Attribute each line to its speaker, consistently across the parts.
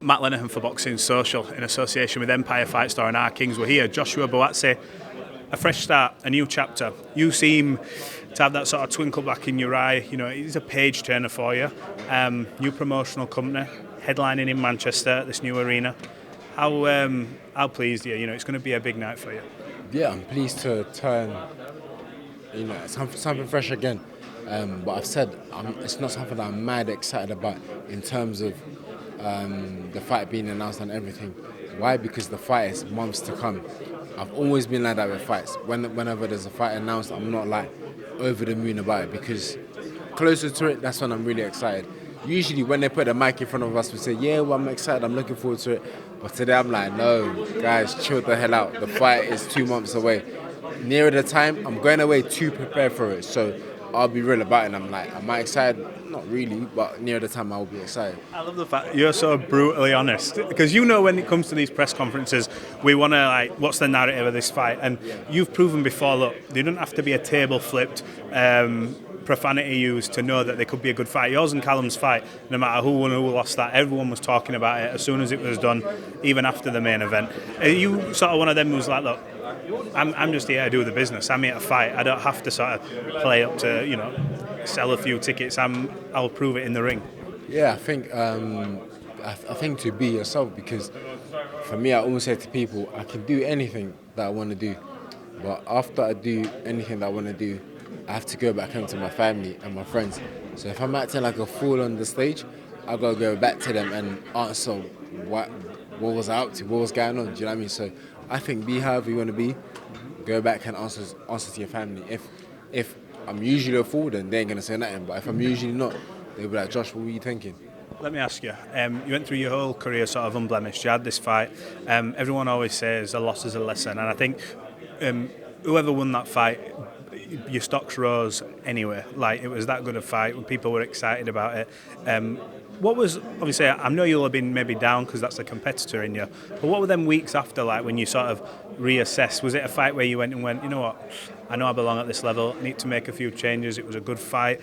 Speaker 1: Matt Lenihan for Boxing Social in association with Empire Fight Store and our Kings. We're here. Joshua Buatsi, a fresh start, a new chapter. You seem to have that sort of twinkle back in your eye. You know, it's a page turner for you. New promotional company, headlining in Manchester, this new arena. How pleased are you? You know, it's going to be a big night for you.
Speaker 2: Yeah, I'm pleased to turn, something fresh again. But I've said it's not something that I'm mad excited about in terms of the fight being announced and everything. Why? Because the fight is months to come. I've always been like that with fights. Whenever there's a fight announced, I'm not like over the moon about it because closer to it, that's when I'm really excited. Usually when they put the mic in front of us, we say, yeah, well, I'm excited, I'm looking forward to it. But today I'm like, no, guys, chill the hell out. The fight is 2 months away. Nearer the time, I'm going away to prepare for it. So I'll be real about it. And I'm like, am I excited? Not really, but near the time I'll be excited.
Speaker 1: I love the fact you're so brutally honest, because you know when it comes to these press conferences, we want to like, what's the narrative of this fight? And you've proven before, look, there doesn't have to be a table flipped, profanity used to know that there could be a good fight. Yours and Callum's fight, no matter who won or who lost that, everyone was talking about it as soon as it was done, even after the main event. Are you sort of one of them who's like, look, I'm just here to do the business. I'm here to fight. I don't have to sort of play up to, you know, sell a few tickets. I'll prove it in the ring.
Speaker 2: Yeah, I think to be yourself, because for me, I always say to people, I can do anything that I want to do, but after I do anything that I want to do, I have to go back home to my family and my friends. So if I'm acting like a fool on the stage, I gotta go back to them and answer what was I up to, what was going on. Do you know what I mean? So I think be however you want to be. Go back and answer to your family. If I'm usually a fool, then they ain't gonna say nothing. But if I'm usually not, they'll be like, Josh, what were you thinking?
Speaker 1: Let me ask you, you went through your whole career sort of unblemished. You had this fight. Everyone always says a loss is a lesson. And I think whoever won that fight, your stocks rose anyway. Like, it was that good a fight when people were excited about it. What was, obviously, I know you'll have been maybe down because that's a competitor in you, but what were them weeks after like when you sort of reassessed? Was it a fight where you went, you know what, I know I belong at this level, I need to make a few changes, it was a good fight.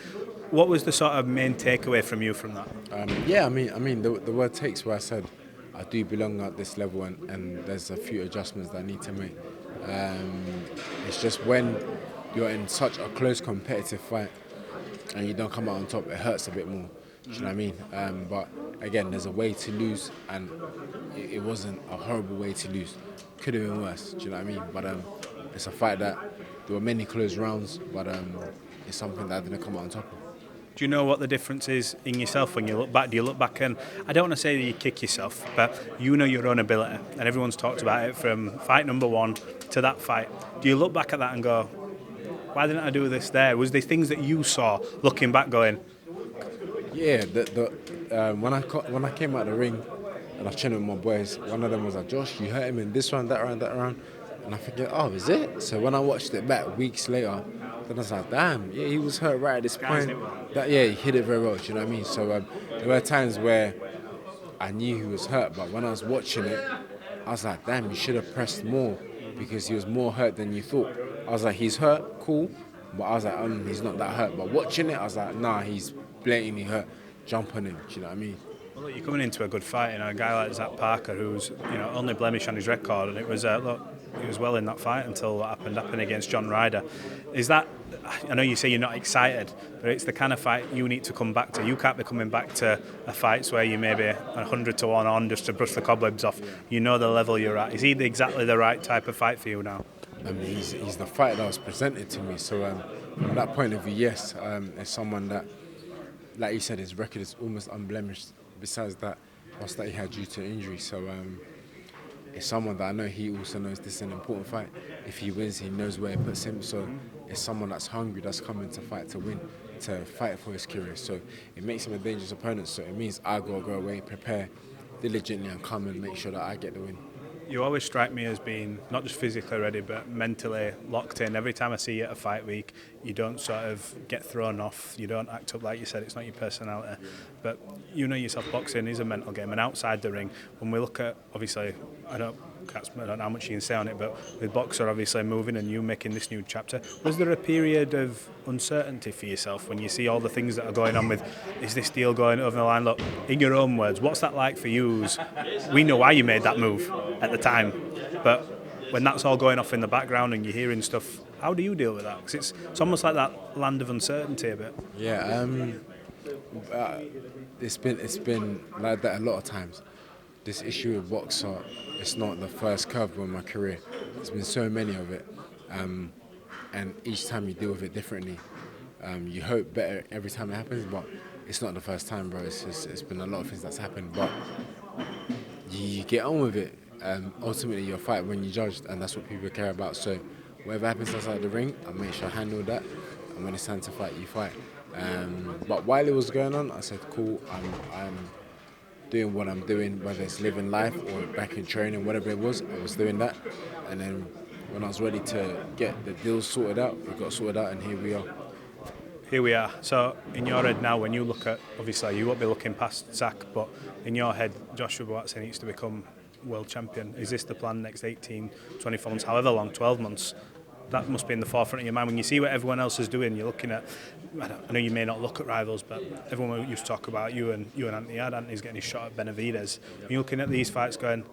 Speaker 1: What was the sort of main takeaway from you from that?
Speaker 2: The word takes, where I said I do belong at this level and there's a few adjustments that I need to make. It's just when you're in such a close competitive fight and you don't come out on top, it hurts a bit more. Do you know what I mean? But again, there's a way to lose, and it wasn't a horrible way to lose. Could have been worse. Do you know what I mean? But it's a fight that there were many close rounds, but it's something that I didn't come out on top of.
Speaker 1: Do you know what the difference is in yourself when you look back? Do you look back and, I don't want to say that you kick yourself, but you know your own ability, and everyone's talked about it from fight number one to that fight. Do you look back at that and go, why didn't I do this there? Was there things that you saw looking back going,
Speaker 2: yeah, when I came out of the ring and I was chilling with my boys, one of them was like, Josh, you hurt him in this round, that round, that round. And I figured, oh, is it? So when I watched it back weeks later, then I was like, damn, yeah, he was hurt right at this point. He hit it very well, do you know what I mean? So there were times where I knew he was hurt, but when I was watching it, I was like, damn, you should have pressed more because he was more hurt than you thought. I was like, he's hurt, cool. But I was like, he's not that hurt. But watching it, I was like, nah, he's blatantly hurt. Jump on him, do you know what I mean?
Speaker 1: Well, look, you're coming into a good fight, a guy like Zach Parker, who's only blemish on his record, and it was he was well in that fight until what happened against John Ryder. Is that? I know you say you're not excited, but it's the kind of fight you need to come back to. You can't be coming back to a fights where you maybe 100 to 1 on just to brush the cobwebs off. You know the level you're at. Is he exactly the right type of fight for you now?
Speaker 2: I mean, he's the fight that was presented to me. So from that point of view, yes, it's someone that, like you said, his record is almost unblemished. Besides that, loss that he had due to injury. So it's someone that I know he also knows this is an important fight. If he wins, he knows where it puts him. So it's someone that's hungry, that's coming to fight to win, to fight for his career. So it makes him a dangerous opponent. So it means I go away, prepare diligently, and come and make sure that I get the win.
Speaker 1: You always strike me as being not just physically ready, but mentally locked in. Every time I see you at a fight week, you don't sort of get thrown off. You don't act up like you said. It's not your personality. But you know yourself, boxing is a mental game. And outside the ring, when we look at, obviously, podcast. I don't know how much you can say on it, but with Boxer obviously moving and you making this new chapter, was there a period of uncertainty for yourself when you see all the things that are going on with, is this deal going over the line? Look, in your own words, what's that like for you? We know why you made that move at the time, but when that's all going off in the background and you're hearing stuff, how do you deal with that? Because it's almost like that land of uncertainty a bit.
Speaker 2: Yeah, it's been like that a lot of times. This issue with Boxer, it's not the first curveball in my career. There's been so many of it, and each time you deal with it differently. You hope better every time it happens, but it's not the first time, bro. It's been a lot of things that's happened, but you get on with it. Ultimately, you're fighting when you're judged, and that's what people care about. So whatever happens outside the ring, I make sure I handle that. And when it's time to fight, you fight. But while it was going on, I said, cool, I'm doing what I'm doing, whether it's living life or back in training, whatever it was, I was doing that. And then when I was ready to get the deal sorted out, it got sorted out, and here we are.
Speaker 1: Here we are. So in your head now, when you look at, obviously you won't be looking past Zach, but in your head, Joshua Buatsi needs to become world champion. Is this the plan next 18, 24 months, however long, 12 months? That must be in the forefront of your mind. When you see what everyone else is doing, you're looking at, I know you may not look at rivals, but everyone used to talk about you and Anthony Yarde. Anthony's getting his shot at Benavidez. You're looking at these fights going,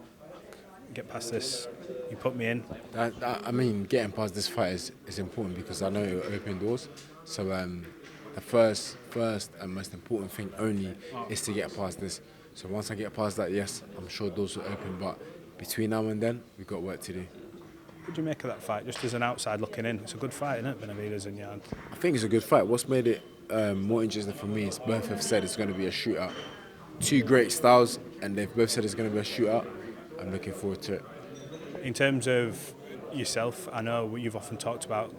Speaker 1: get past this, you put me in.
Speaker 2: I mean, getting past this fight is important because I know it will open doors. So the first and most important thing only is to get past this. So once I get past that, yes, I'm sure doors will open. But between now and then, we've got work to do.
Speaker 1: What do you make of that fight, just as an outside looking in? It's a good fight, isn't it, Benavidez and Yarde?
Speaker 2: I think it's a good fight. What's made it more interesting for me is both have said it's going to be a shootout. Two great styles, and they've both said it's going to be a shootout. I'm looking forward to it.
Speaker 1: In terms of yourself, I know you've often talked about,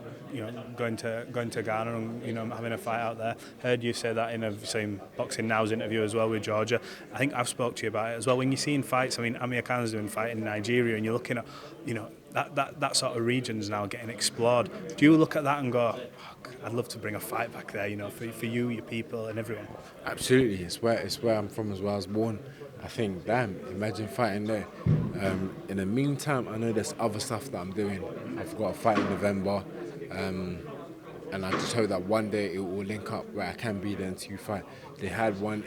Speaker 1: going to Ghana and having a fight out there. Heard you say that in Boxing Now's interview as well with Georgia. I think I've spoke to you about it as well. When you're seeing fights, I mean, Amir Khan's doing fight in Nigeria, and you're looking at, that sort of region's now getting explored. Do you look at that and go, I'd love to bring a fight back there, for you, your people, and everyone?
Speaker 2: Absolutely, it's where I'm from as well. I was born. I think, damn, imagine fighting there. In the meantime, I know there's other stuff that I'm doing. I've got a fight in November, and I just hope that one day it will link up where I can be there to fight. They had one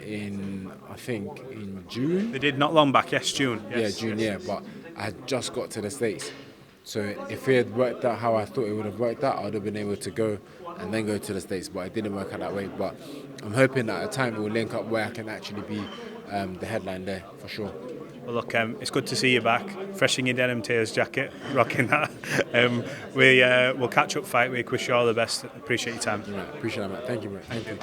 Speaker 2: I think in June.
Speaker 1: They did not long back, yes, June.
Speaker 2: Yes, yeah, June, yes. Yeah, but I had just got to the States. So if it had worked out how I thought it would have worked out, I would have been able to go and then go to the States, but it didn't work out that way. But I'm hoping that at a time it will link up where I can actually be the headline there, for sure.
Speaker 1: Well, look, it's good to see you back, fresh in your denim tears jacket, rocking that. We'll catch up fight week. Wish you all the best. Appreciate your time.
Speaker 2: Yeah, appreciate it, mate. Thank you, mate. Thank you.